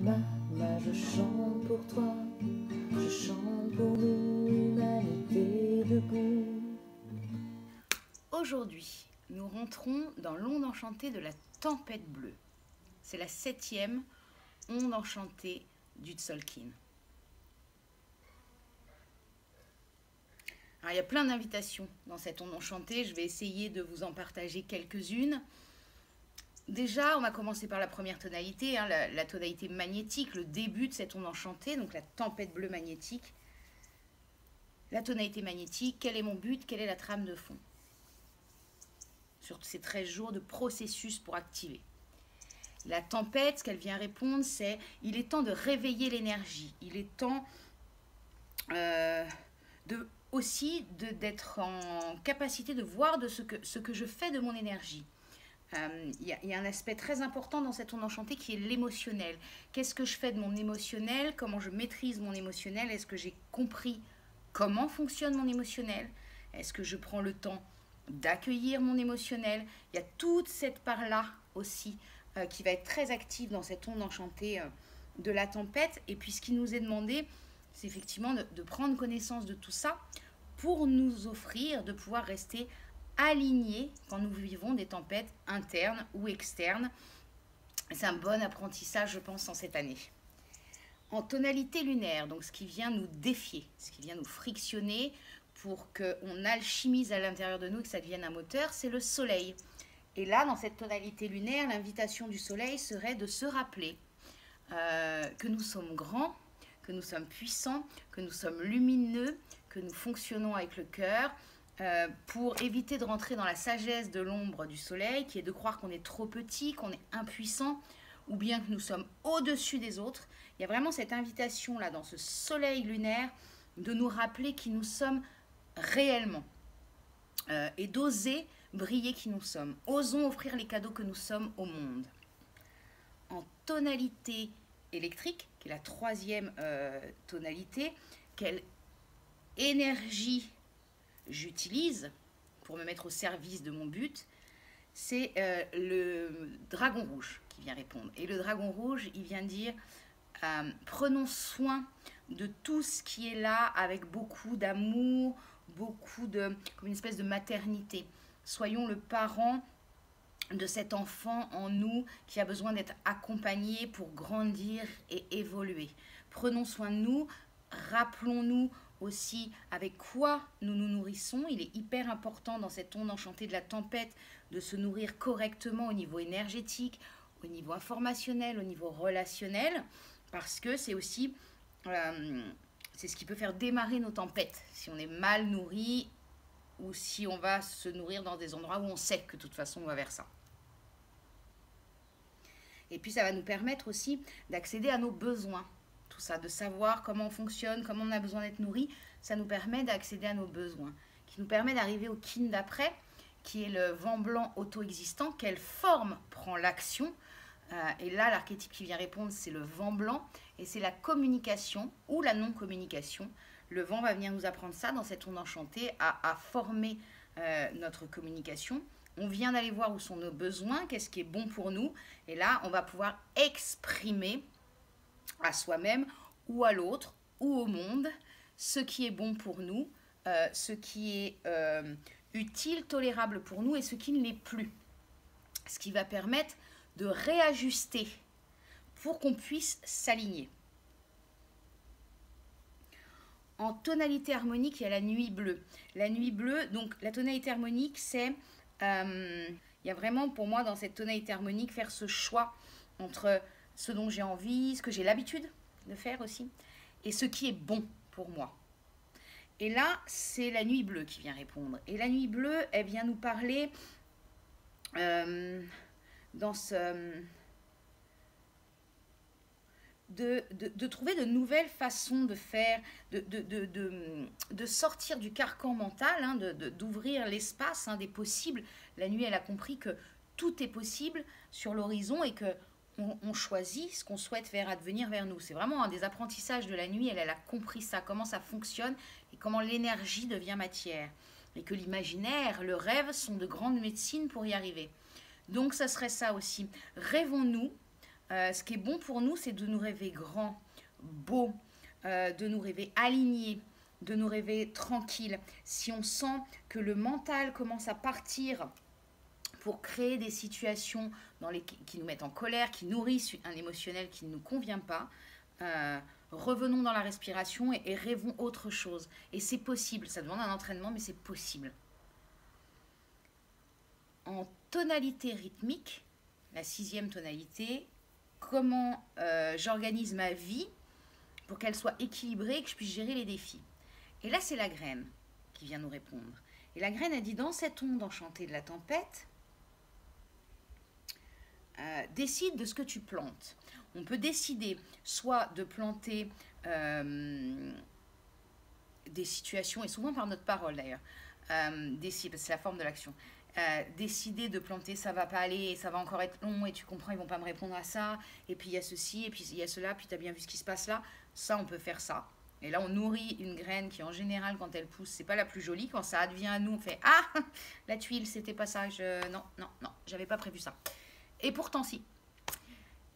Mama, je chante pour toi, je chante pour nous, humanité debout. Aujourd'hui, nous rentrons dans l'onde enchantée de la tempête bleue. C'est la 7e onde enchantée du Tzolk'in. Alors, il y a plein d'invitations dans cette onde enchantée. Je vais essayer de vous en partager quelques-unes. Déjà, on va commencer par la première tonalité, la tonalité magnétique, le début de cette onde enchantée, donc la tempête bleue magnétique. La tonalité magnétique, quel est mon but, quelle est la trame de fond sur ces 13 jours de processus pour activer. La tempête, ce qu'elle vient répondre, c'est il est temps de réveiller l'énergie. Il est temps d'être en capacité de voir de ce que je fais de mon énergie. Il y a un aspect très important dans cette onde enchantée qui est l'émotionnel. Qu'est-ce que je fais de mon émotionnel? Comment je maîtrise mon émotionnel? Est-ce que j'ai compris comment fonctionne mon émotionnel? Est-ce que je prends le temps d'accueillir mon émotionnel? Il y a toute cette part-là aussi qui va être très active dans cette onde enchantée de la tempête. Et puis ce qui nous est demandé, c'est effectivement de prendre connaissance de tout ça pour nous offrir de pouvoir rester alignés quand nous vivons des tempêtes internes ou externes. C'est un bon apprentissage, je pense, en cette année. En tonalité lunaire, donc ce qui vient nous défier, ce qui vient nous frictionner pour qu'on alchimise à l'intérieur de nous et que ça devienne un moteur, c'est le soleil. Et là, dans cette tonalité lunaire, l'invitation du soleil serait de se rappeler que nous sommes grands, que nous sommes puissants, que nous sommes lumineux, que nous fonctionnons avec le cœur, pour éviter de rentrer dans la sagesse de l'ombre du soleil, qui est de croire qu'on est trop petit, qu'on est impuissant, ou bien que nous sommes au-dessus des autres. Il y a vraiment cette invitation-là, dans ce soleil lunaire, de nous rappeler qui nous sommes réellement, et d'oser briller qui nous sommes. Osons offrir les cadeaux que nous sommes au monde. En tonalité électrique, qui est la 3e tonalité, quelle énergie j'utilise pour me mettre au service de mon but, c'est le dragon rouge qui vient répondre. Et le dragon rouge, il vient dire prenons soin de tout ce qui est là avec beaucoup d'amour, comme une espèce de maternité. Soyons le parent de cet enfant en nous qui a besoin d'être accompagné pour grandir et évoluer. Prenons soin de nous, rappelons-nous aussi avec quoi nous nous nourrissons. Il est hyper important dans cette onde enchantée de la tempête de se nourrir correctement au niveau énergétique, au niveau informationnel, au niveau relationnel, parce que c'est aussi c'est ce qui peut faire démarrer nos tempêtes. Si on est mal nourri ou si on va se nourrir dans des endroits où on sait que de toute façon on va vers ça. Et puis ça va nous permettre aussi d'accéder à nos besoins. Tout ça, de savoir comment on fonctionne, comment on a besoin d'être nourri, ça nous permet d'accéder à nos besoins, qui nous permet d'arriver au kin d'après, qui est le vent blanc auto-existant. Quelle forme prend l'action? Et là, l'archétype qui vient répondre, c'est le vent blanc, et c'est la communication ou la non-communication. Le vent va venir nous apprendre ça dans cette onde enchantée, à former notre communication. On vient d'aller voir où sont nos besoins, qu'est-ce qui est bon pour nous, et là, on va pouvoir exprimer à soi-même ou à l'autre ou au monde ce qui est bon pour nous, ce qui est utile, tolérable pour nous et ce qui ne l'est plus. Ce qui va permettre de réajuster pour qu'on puisse s'aligner. En tonalité harmonique, il y a la nuit bleue. La nuit bleue, donc la tonalité harmonique, c'est... il y a vraiment pour moi dans cette tonalité harmonique faire ce choix entre ce dont j'ai envie, ce que j'ai l'habitude de faire aussi, et ce qui est bon pour moi. Et là, c'est la nuit bleue qui vient répondre. Et la nuit bleue, elle vient nous parler de trouver de nouvelles façons de faire, de sortir du carcan mental, d'ouvrir l'espace des possibles. La nuit, elle a compris que tout est possible sur l'horizon et que on choisit ce qu'on souhaite faire advenir vers nous. C'est vraiment un des apprentissages de la nuit. Elle a compris ça, comment ça fonctionne et comment l'énergie devient matière. Et que l'imaginaire, le rêve sont de grandes médecines pour y arriver. Donc, ça serait ça aussi. Rêvons-nous Ce qui est bon pour nous, c'est de nous rêver grand, beau, de nous rêver aligné, de nous rêver tranquille. Si on sent que le mental commence à partir pour créer des situations qui nous mettent en colère, qui nourrissent un émotionnel qui ne nous convient pas, revenons dans la respiration et rêvons autre chose. Et c'est possible, ça demande un entraînement, mais c'est possible. En tonalité rythmique, la 6e tonalité, comment j'organise ma vie pour qu'elle soit équilibrée et que je puisse gérer les défis. Et là, c'est la graine qui vient nous répondre. Et la graine a dit, dans cette onde enchantée de la tempête, décide de ce que tu plantes. On peut décider soit de planter des situations, et souvent par notre parole d'ailleurs, parce que c'est la forme de l'action. Décider de planter, ça va pas aller, ça va encore être long, et tu comprends, ils vont pas me répondre à ça, et puis il y a ceci, et puis il y a cela, puis tu as bien vu ce qui se passe là. Ça, on peut faire ça. Et là, on nourrit une graine qui, en général, quand elle pousse, c'est pas la plus jolie. Quand ça advient à nous, on fait « Ah, la tuile, c'était pas ça. Non, j'avais pas prévu ça. » Et pourtant, si.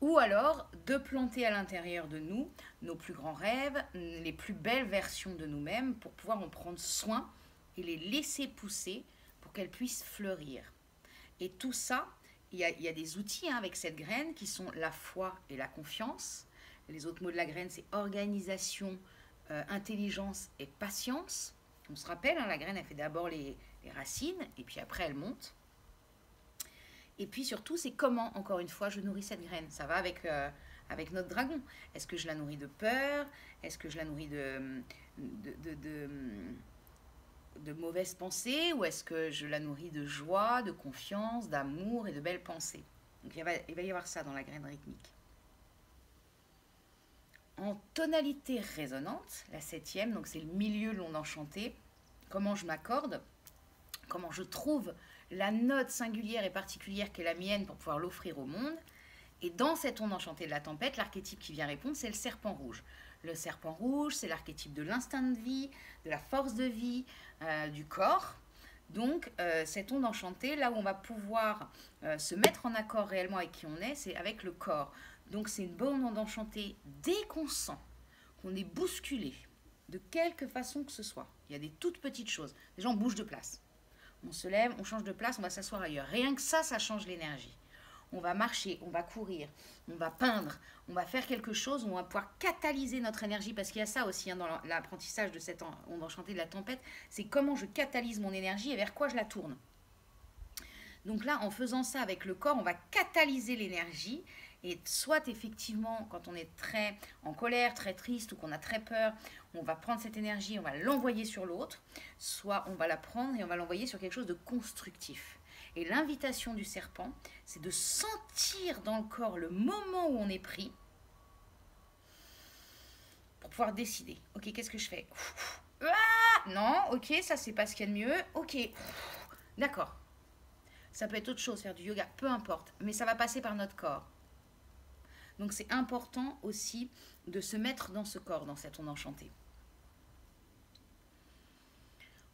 Ou alors, de planter à l'intérieur de nous nos plus grands rêves, les plus belles versions de nous-mêmes, pour pouvoir en prendre soin et les laisser pousser pour qu'elles puissent fleurir. Et tout ça, il y a des outils avec cette graine qui sont la foi et la confiance. Les autres mots de la graine, c'est organisation, intelligence et patience. On se rappelle, la graine, elle fait d'abord les racines et puis après, elle monte. Et puis surtout, c'est comment, encore une fois, je nourris cette graine. Ça va avec notre dragon. Est-ce que je la nourris de peur? Est-ce que je la nourris de mauvaises pensées? Ou est-ce que je la nourris de joie, de confiance, d'amour et de belles pensées? Donc il va y avoir ça dans la graine rythmique. En tonalité résonante, la 7e, donc c'est le milieu de l'onde enchantée, comment je m'accorde, comment je trouve la note singulière et particulière qui est la mienne pour pouvoir l'offrir au monde. Et dans cette onde enchantée de la tempête, l'archétype qui vient répondre, c'est le serpent rouge. Le serpent rouge, c'est l'archétype de l'instinct de vie, de la force de vie, du corps. Donc, cette onde enchantée, là où on va pouvoir se mettre en accord réellement avec qui on est, c'est avec le corps. Donc, c'est une bonne onde enchantée dès qu'on sent qu'on est bousculé, de quelque façon que ce soit. Il y a des toutes petites choses. Les gens bougent de place. On se lève, on change de place, on va s'asseoir ailleurs. Rien que ça change l'énergie. On va marcher, on va courir, on va peindre, on va faire quelque chose où on va pouvoir catalyser notre énergie. Parce qu'il y a ça aussi dans l'apprentissage de cette onde enchantée de la tempête. C'est comment je catalyse mon énergie et vers quoi je la tourne. Donc là, en faisant ça avec le corps, on va catalyser l'énergie. Et soit effectivement, quand on est très en colère, très triste ou qu'on a très peur, on va prendre cette énergie, on va l'envoyer sur l'autre. Soit on va la prendre et on va l'envoyer sur quelque chose de constructif. Et l'invitation du serpent, c'est de sentir dans le corps le moment où on est pris pour pouvoir décider. Ok, qu'est-ce que je fais? Non, ok, ça c'est pas ce qu'il y a de mieux. Ok, d'accord. Ça peut être autre chose, faire du yoga, peu importe. Mais ça va passer par notre corps. Donc c'est important aussi de se mettre dans ce corps, dans cette onde enchantée.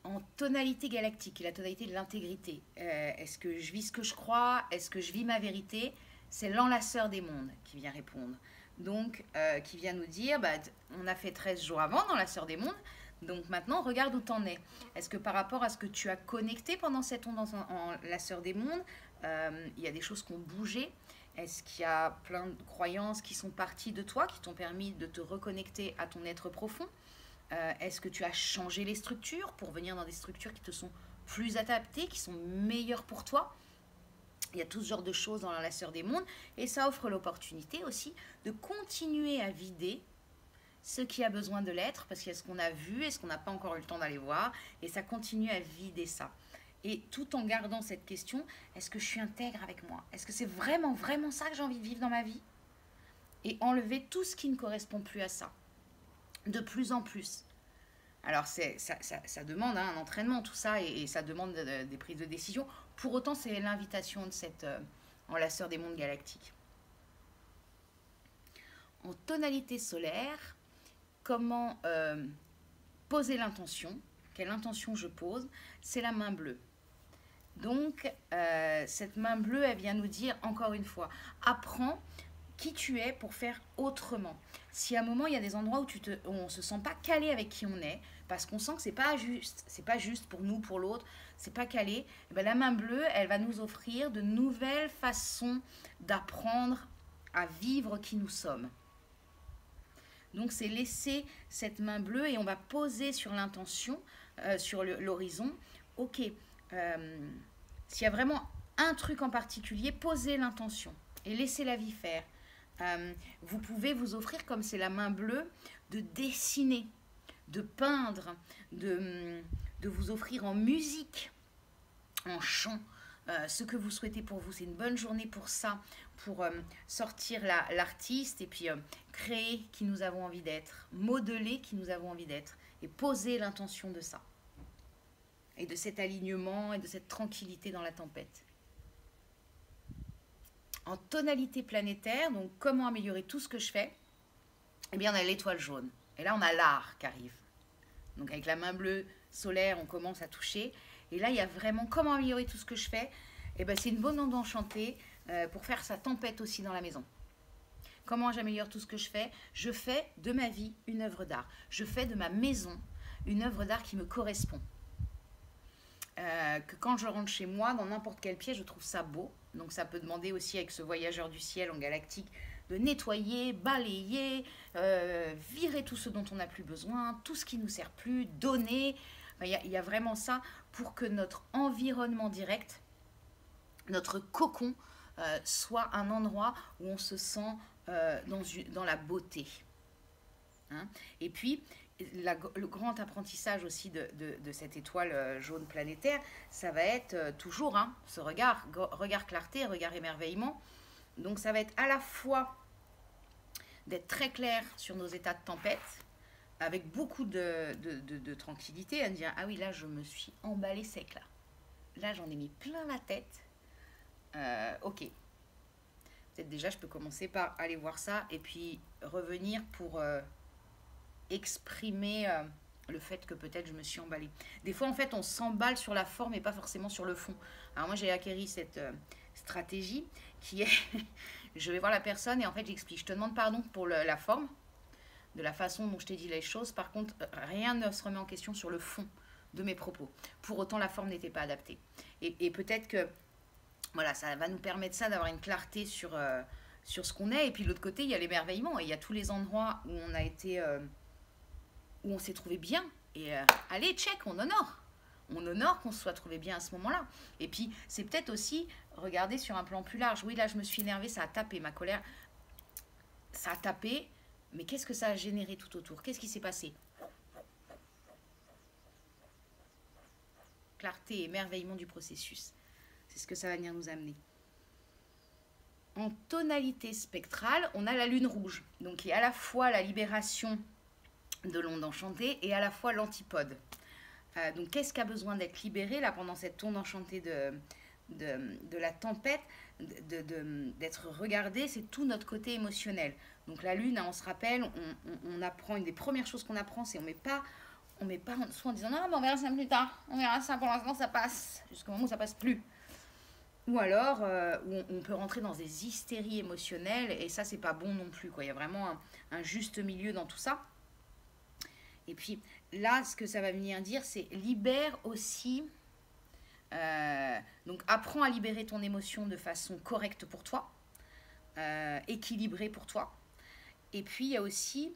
En tonalité galactique, la tonalité de l'intégrité. Est-ce que je vis ce que je crois? Est-ce que je vis ma vérité? C'est l'enlaceur des mondes qui vient répondre. Donc, qui vient nous dire, on a fait 13 jours avant l'enlaceur des mondes, donc maintenant, regarde où t'en es. Est-ce que par rapport à ce que tu as connecté pendant cette onde enlaceur des mondes, il y a des choses qui ont bougé? Est-ce qu'il y a plein de croyances qui sont parties de toi, qui t'ont permis de te reconnecter à ton être profond? Est-ce que tu as changé les structures pour venir dans des structures qui te sont plus adaptées, qui sont meilleures pour toi? Il y a tout ce genre de choses dans l'enlaceur des mondes. Et ça offre l'opportunité aussi de continuer à vider ce qui a besoin de l'être, parce qu'il y a ce qu'on a vu et ce qu'on n'a pas encore eu le temps d'aller voir. Et ça continue à vider ça. Et tout en gardant cette question, est-ce que je suis intègre avec moi? Est-ce que c'est vraiment, vraiment ça que j'ai envie de vivre dans ma vie? Et enlever tout ce qui ne correspond plus à ça. De plus en plus. Alors, ça demande un entraînement, tout ça, et ça demande des prises de décision. Pour autant, c'est l'invitation de cette enlaceur des mondes galactiques. En tonalité solaire, comment poser l'intention? Quelle intention je pose? C'est la main bleue. Donc, cette main bleue, elle vient nous dire, encore une fois, apprends qui tu es pour faire autrement. Si à un moment, il y a des endroits où, où on ne se sent pas calé avec qui on est, parce qu'on sent que c'est pas juste pour nous, pour l'autre, c'est pas calé, et bien la main bleue, elle va nous offrir de nouvelles façons d'apprendre à vivre qui nous sommes. Donc c'est laisser cette main bleue et on va poser sur l'intention, sur l'horizon. Ok, s'il y a vraiment un truc en particulier, posez l'intention et laissez la vie faire. Vous pouvez vous offrir, comme c'est la main bleue, de dessiner, de peindre, de vous offrir en musique, en chant, ce que vous souhaitez pour vous. C'est une bonne journée pour ça, pour sortir l'artiste et puis créer qui nous avons envie d'être, modeler qui nous avons envie d'être et poser l'intention de ça. Et de cet alignement et de cette tranquillité dans la tempête. En tonalité planétaire, donc comment améliorer tout ce que je fais? Eh bien, on a l'étoile jaune. Et là, on a l'art qui arrive. Donc, avec la main bleue solaire, on commence à toucher. Et là, il y a vraiment comment améliorer tout ce que je fais. Eh bien, c'est une bonne onde enchantée pour faire sa tempête aussi dans la maison. Comment j'améliore tout ce que je fais? Je fais de ma vie une œuvre d'art. Je fais de ma maison une œuvre d'art qui me correspond. Que quand je rentre chez moi, dans n'importe quelle pièce, je trouve ça beau. Donc ça peut demander aussi avec ce voyageur du ciel en galactique de nettoyer, balayer, virer tout ce dont on n'a plus besoin, tout ce qui ne nous sert plus, donner. Il y a vraiment ça pour que notre environnement direct, notre cocon, soit un endroit où on se sent dans la beauté. Hein? Et puis, le grand apprentissage aussi de cette étoile jaune planétaire, ça va être toujours ce regard clarté, regard émerveillement. Donc ça va être à la fois d'être très clair sur nos états de tempête, avec beaucoup de tranquillité, à dire, ah oui, là je me suis emballé sec là. Là j'en ai mis plein la tête. Ok. Peut-être déjà je peux commencer par aller voir ça et puis revenir pour... exprimer le fait que peut-être je me suis emballée. Des fois, en fait, on s'emballe sur la forme et pas forcément sur le fond. Alors moi, j'ai acquéri cette stratégie qui est, je vais voir la personne et en fait, j'explique. Je te demande pardon pour la forme, de la façon dont je t'ai dit les choses. Par contre, rien ne se remet en question sur le fond de mes propos. Pour autant, la forme n'était pas adaptée. Et peut-être que, voilà, ça va nous permettre ça, d'avoir une clarté sur ce qu'on est. Et puis, de l'autre côté, il y a l'émerveillement. Et il y a tous les endroits où on a été... où on s'est trouvé bien. Et allez, check, on honore. On honore qu'on se soit trouvé bien à ce moment-là. Et puis, c'est peut-être aussi regarder sur un plan plus large. Oui, là, je me suis énervée, ça a tapé, ma colère. Ça a tapé, mais qu'est-ce que ça a généré tout autour? Qu'est-ce qui s'est passé? Clarté, émerveillement du processus. C'est ce que ça va venir nous amener. En tonalité spectrale, on a la lune rouge. Donc, qui est à la fois la libération de l'onde enchantée et à la fois l'antipode. Donc qu'est-ce qui a besoin d'être libéré là pendant cette onde enchantée de la tempête, d'être regardé? C'est tout notre côté émotionnel. Donc la lune, on se rappelle, on apprend, une des premières choses qu'on apprend, c'est on met pas en dessous en disant non, mais on verra ça plus tard, on verra ça, pour l'instant ça passe, jusqu'au moment où ça passe plus. Ou alors où on peut rentrer dans des hystéries émotionnelles et ça c'est pas bon non plus, quoi. Il y a vraiment un juste milieu dans tout ça. Et puis là, ce que ça va venir dire, c'est libère aussi, donc apprends à libérer ton émotion de façon correcte pour toi, équilibrée pour toi. Et puis il y a aussi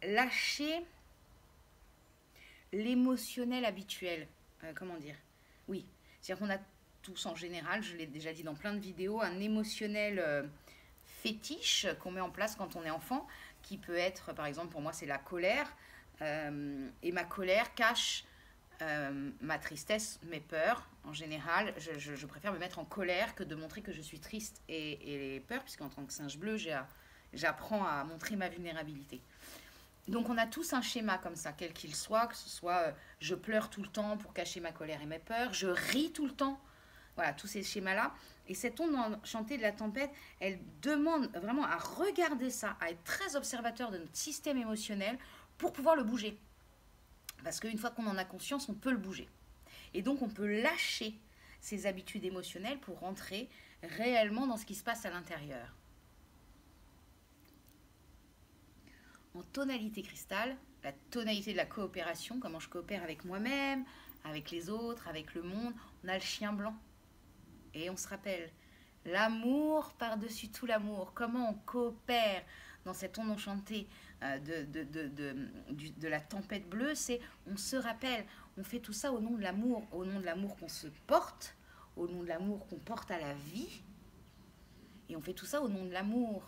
lâcher l'émotionnel habituel. Comment dire? Oui, c'est-à-dire qu'on a tous en général, je l'ai déjà dit dans plein de vidéos, un émotionnel fétiche qu'on met en place quand on est enfant, qui peut être, par exemple, pour moi, c'est la colère. Et ma colère cache ma tristesse, mes peurs. En général, je préfère me mettre en colère que de montrer que je suis triste et les peurs, puisqu'en tant que singe bleu, j'apprends à montrer ma vulnérabilité. Donc, on a tous un schéma comme ça, quel qu'il soit, que ce soit je pleure tout le temps pour cacher ma colère et mes peurs, je ris tout le temps. Voilà, tous ces schémas-là. Et cette onde enchantée de la tempête, elle demande vraiment à regarder ça, à être très observateur de notre système émotionnel pour pouvoir le bouger. Parce qu'une fois qu'on en a conscience, on peut le bouger. Et donc, on peut lâcher ces habitudes émotionnelles pour rentrer réellement dans ce qui se passe à l'intérieur. En tonalité cristal, la tonalité de la coopération, comment je coopère avec moi-même, avec les autres, avec le monde, on a le chien blanc. Et on se rappelle, l'amour par-dessus tout l'amour, comment on coopère dans cette onde enchantée de la tempête bleue, c'est on se rappelle, on fait tout ça au nom de l'amour qu'on se porte, au nom de l'amour qu'on porte à la vie, et on fait tout ça au nom de l'amour.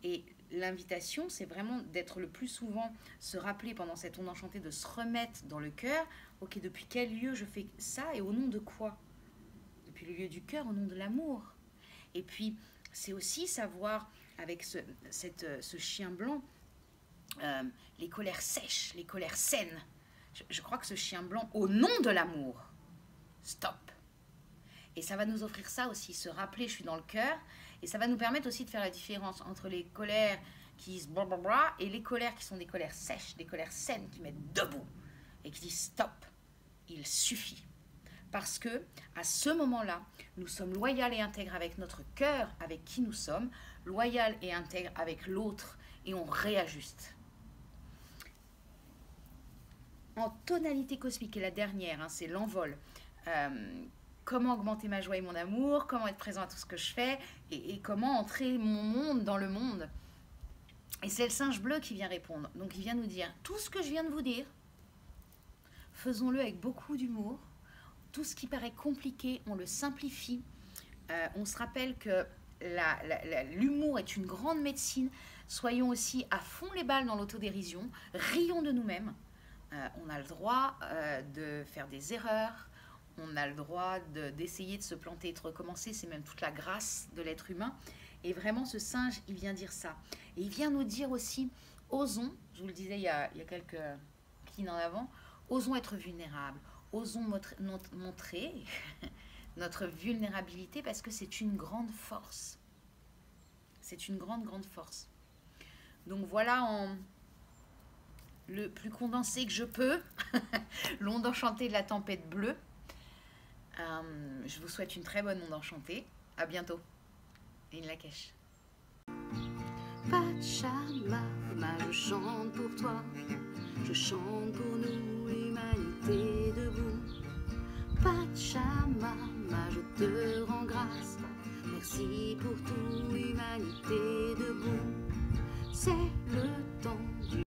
Et l'invitation, c'est vraiment d'être le plus souvent, se rappeler pendant cette onde enchantée, de se remettre dans le cœur, ok, depuis quel lieu je fais ça et au nom de quoi? Depuis le lieu du cœur, au nom de l'amour. Et puis, c'est aussi savoir, avec ce chien blanc, les colères sèches, les colères saines. Je crois que ce chien blanc, au nom de l'amour, stop. Et ça va nous offrir ça aussi, se rappeler, je suis dans le cœur. Et ça va nous permettre aussi de faire la différence entre les colères qui se blablabla et les colères qui sont des colères sèches, des colères saines qui mettent debout et qui disent stop, il suffit. Parce que à ce moment-là, nous sommes loyaux et intègres avec notre cœur, avec qui nous sommes, loyaux et intègres avec l'autre, et on réajuste. En tonalité cosmique, et la dernière, hein, c'est l'envol. Comment augmenter ma joie et mon amour, comment être présent à tout ce que je fais, et comment entrer mon monde dans le monde. Et c'est le singe bleu qui vient répondre. Donc il vient nous dire, tout ce que je viens de vous dire, faisons-le avec beaucoup d'humour. Tout ce qui paraît compliqué, on le simplifie. On se rappelle que l'humour est une grande médecine. Soyons aussi à fond les balles dans l'autodérision. Rions de nous-mêmes. On a le droit de faire des erreurs. On a le droit d'essayer de se planter et de recommencer. C'est même toute la grâce de l'être humain. Et vraiment, ce singe, il vient dire ça. Et il vient nous dire aussi, osons, je vous le disais il y a quelques clins en avant, osons être vulnérables. Osons montrer notre vulnérabilité parce que c'est une grande force. C'est une grande, grande force. Donc voilà, en le plus condensé que je peux, l'onde enchantée de la tempête bleue. Je vous souhaite une très bonne onde enchantée. À bientôt. Et une Lakesh. Pachamama, je chante pour toi, je chante pour nous, l'humanité debout. Pachamama, je te rends grâce, merci pour tout, humanité debout. C'est